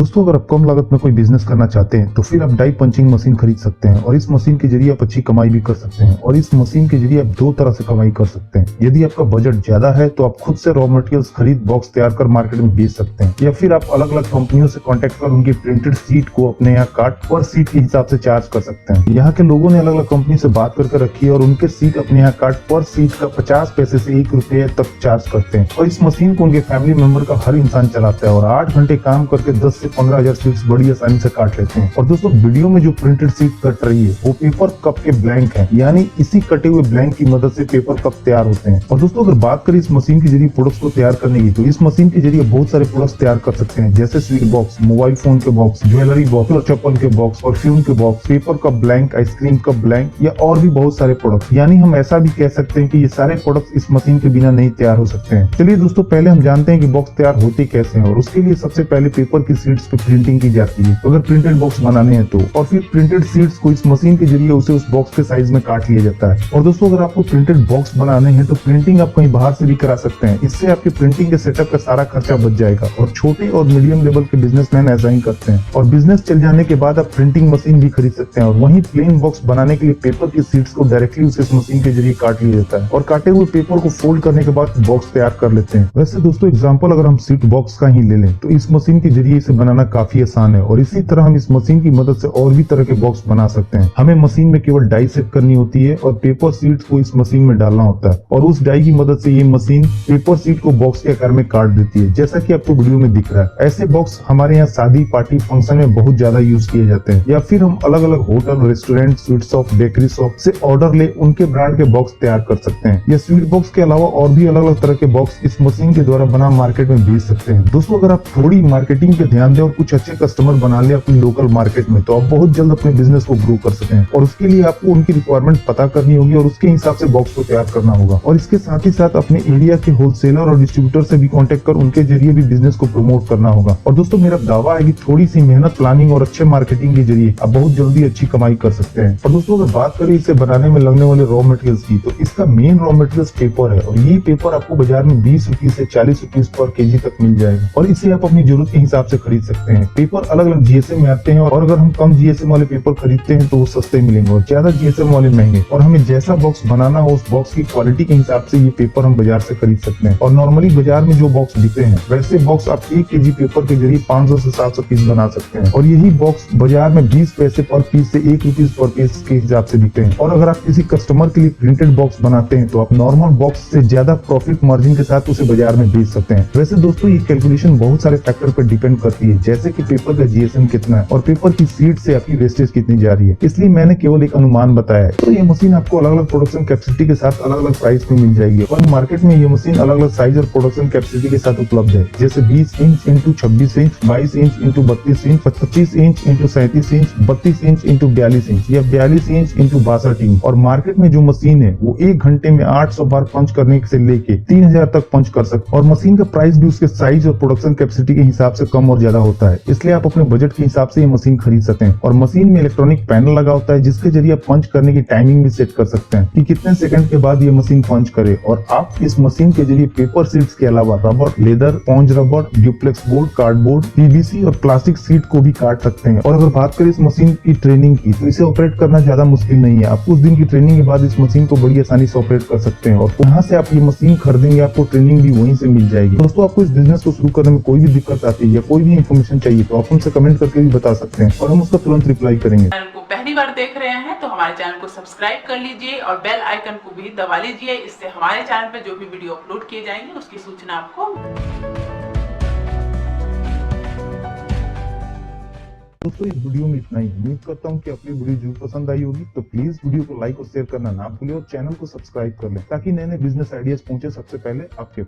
दोस्तों अगर आप कम लागत में कोई बिजनेस करना चाहते हैं तो फिर आप डाई पंचिंग मशीन खरीद सकते हैं और इस मशीन के जरिए आप अच्छी कमाई भी कर सकते हैं। और इस मशीन के जरिए आप दो तरह से कमाई कर सकते हैं। यदि आपका बजट ज्यादा है तो आप खुद से रॉ मटेरियल्स खरीद बॉक्स तैयार कर मार्केट में बेच सकते हैं, या फिर आप अलग अलग कंपनियों से कॉन्टेक्ट कर उनकी प्रिंटेड सीट को अपने यहाँ काट पर सीट के हिसाब से चार्ज कर सकते हैं। यहाँ के लोगों ने अलग अलग कंपनी से बात करके रखी है और उनके सीट अपने यहाँ काट पर सीट का 50 पैसे से 1 रुपये तक चार्ज करते हैं। और इस मशीन को उनके फैमिली मेंबर का हर इंसान चलाता है और 8 घंटे काम करके 10 से 15 हजार सीट्स बड़ी आसानी से काट लेते हैं। और दोस्तों वीडियो में जो प्रिंटेड सीट कट रही है वो पेपर कप के ब्लैंक है, यानी इसी कटे हुए ब्लैंक की मदद से पेपर कप तैयार होते हैं। और दोस्तों अगर बात करें इस मशीन के जरिए प्रोडक्ट्स को तैयार करने की, तो इस मशीन के जरिए बहुत सारे प्रोडक्ट्स तैयार कर सकते हैं, जैसे स्वीट बॉक्स, मोबाइल फोन के बॉक्स, ज्वेलरी बॉक्स और चप्पल के बॉक्स, परफ्यूम के box, paper cup blank, ice cream cup blank या और भी बहुत सारे प्रोडक्ट। यानी हम ऐसा भी कह सकते हैं कि ये सारे प्रोडक्ट्स इस मशीन के बिना नहीं तैयार हो सकते हैं। चलिए दोस्तों पहले हम जानते हैं कि बॉक्स तैयार होते कैसे हैं, और उसके लिए सबसे पहले पेपर की शीट्स पे प्रिंटिंग की जाती है अगर प्रिंटेड बॉक्स बनाने हैं तो, और फिर प्रिंटेड शीट्स को इस मशीन के जरिए उसे उस बॉक्स के साइज में काट लिया जाता है। और दोस्तों अगर आपको प्रिंटेड बॉक्स बनाने हैं तो प्रिंटिंग आप कहीं बाहर से भी करा सकते हैं। इससे आपके प्रिंटिंग के सेटअप का सारा खर्चा बच जाएगा। और छोटे और मीडियम लेवल के बिजनेसमैन ऐसा ही करते हैं। और बिजनेस चल जाने के बाद आप प्रिंटिंग मशीन भी खरीद सकते हैं और वहीं प्लेन बॉक्स बनाने के लिए पेपर की शीट्स को डायरेक्टली उस मशीन के जरिए काट लिया जाता है और काटे हुए पेपर को फोल्ड करने के बाद बॉक्स तैयार कर लेते हैं। वैसे दोस्तों एग्जांपल अगर हम सीट बॉक्स का ही ले लें तो इस मशीन के जरिए इसे बनाना काफी आसान है। और इसी तरह हम इस मशीन की मदद से और भी तरह के बॉक्स बना सकते हैं। हमें मशीन में केवल डाई सेट करनी होती है और पेपर सीट्स को इस मशीन में डालना होता है, और उस डाई की मदद से ये मशीन पेपर सीट को बॉक्स के आकार में काट देती है, जैसा कि आपको वीडियो में दिख रहा है। ऐसे बॉक्स हमारे यहाँ शादी पार्टी फंक्शन में बहुत ज्यादा यूज किए जाते हैं, या फिर हम अलग अलग hotel, restaurant, sweet shop, bakery shop से ऑर्डर ले उनके ब्रांड के बॉक्स तैयार कर सकते हैं। या स्वीट बॉक्स के अलावा और भी अलग अलग तरह के बॉक्स इस मशीन के द्वारा बना मार्केट में बेच सकते हैं। दोस्तों अगर आप थोड़ी मार्केटिंग पे ध्यान दें और कुछ अच्छे कस्टमर बना ले अपनी लोकल मार्केट में, तो आप बहुत जल्द अपने बिजनेस को ग्रो कर सकें। और उसके लिए आपको उनकी रिक्वायरमेंट पता करनी होगी और उसके हिसाब से बॉक्स को तैयार करना होगा। और इसके साथ ही साथ अपने इंडिया के होलसेलर और डिस्ट्रीब्यूटर से भी कांटेक्ट कर उनके जरिए भी बिजनेस को प्रमोट करना होगा। और दोस्तों मेरा दावा है कि थोड़ी सी मेहनत, प्लानिंग और अच्छे मार्केटिंग के जरिए आप बहुत जल्दी अच्छी कमाई कर सकते हैं। और दोस्तों अगर बात करें इसे बनाने में लगने वाले रॉ मटेरियल्स की, तो इसका मेन रॉ मटेरियल्स पेपर है और ये पेपर आपको बाजार में 20 रुपीज से 40 रुपीज पर केजी तक मिल जाएगा और इसे आप अपनी जरूरत के हिसाब से खरीद सकते हैं। पेपर अलग अलग जीएसएम में आते हैं और अगर हम कम जीएसएम वाले पेपर खरीदते हैं तो वो सस्ते मिलेंगे और ज्यादा जीएसएम वाले महंगे। और हमें जैसा बॉक्स बनाना हो उस बॉक्स की क्वालिटी के हिसाब से ये पेपर हम बाजार से खरीद सकते हैं। और नॉर्मली बाजार में जो बॉक्स बिकते हैं वैसे बॉक्स आप 1 केजी पेपर के जरिए 500 से 700 पीस बना सकते हैं। और यही बॉक्स बाजार में 20 पैसे पर पीस से 1 रुपीज पर पीस के हिसाब से बिकते हैं। और अगर आप किसी कस्टमर के लिए प्रिंटेड बॉक्स बनाते हैं तो आप नॉर्मल बॉक्स से ज्यादा प्रॉफिट मार्जिन के साथ उसे बाजार में बेच सकते हैं। वैसे दोस्तों ये कैलकुलेशन बहुत सारे फैक्टर पर डिपेंड करती है, जैसे कि पेपर का जीएसएम कितना है और पेपर की सीट से आपकी वेस्टेज कितनी जा रही है, इसलिए मैंने केवल एक अनुमान बताया है। तो ये मशीन आपको अलग अलग प्रोडक्शन कैपेसिटी के साथ अलग अलग प्राइस में मिल जाएगी और मार्केट में ये मशीन अलग अलग साइज और प्रोडक्शन कैपेसिटी के साथ उपलब्ध है, जैसे 20 inch into 26 inch, 22 inch into 32 inch, 25 inch into 37 inch, 32 inch into 42 inch या 42 इंच इंटू 62 इंच। और मार्केट में जो मशीन है वो 1 घंटे में 800 बार पंच करने से लेके 3000 तक पंच कर सकते। और मशीन का प्राइस भी उसके साइज और प्रोडक्शन कैपेसिटी के हिसाब से कम और ज्यादा होता है, इसलिए आप अपने बजट के हिसाब से ये मशीन खरीद सकते हैं। और मशीन में इलेक्ट्रॉनिक पैनल लगा होता है जिसके जरिए आप पंच करने की टाइमिंग भी सेट कर सकते हैं कि कितने सेकंड के बाद ये मशीन पंच करे। और आप इस मशीन के जरिए पेपर सीट्स के अलावा rubber, leather, sponge rubber, duplex board, cardboard, PVC और प्लास्टिक सीट को भी काट सकते हैं। और अगर बात करें इस मशीन की ट्रेनिंग की, तो इसे ऑपरेट करना ज्यादा मुश्किल नहीं है। आप कुछ दिन की ट्रेनिंग के बाद इस मशीन को बड़ी आसानी से ऑपरेट कर सकते हैं और वहां से आप ये मशीन खरीदेंगे आपको ट्रेनिंग भी वहीं से मिल जाएगी। दोस्तों आपको इस बिजनेस को शुरू करने में कोई भी दिक्कत आती है या कोई भी इन्फॉर्मेशन चाहिए तो आप हमसे कमेंट करके भी बता सकते हैं और हम उसका तुरंत रिप्लाई करेंगे। चैनल को पहली बार देख रहे हैं तो हमारे चैनल को सब्सक्राइब कर लीजिए और बेल आइकन को भी दबा लीजिए, इससे हमारे चैनल पे जो भी वीडियो अपलोड किए जाएंगे उसकी सूचना आपको। दोस्तों इस वीडियो में इतना ही। उम्मीद करता हूँ कि आपको वीडियो जरूर पसंद आई होगी, तो प्लीज वीडियो को लाइक और शेयर करना ना भूलें और चैनल को सब्सक्राइब कर लें ताकि नए नए बिजनेस आइडियाज पहुंचे सबसे पहले आपके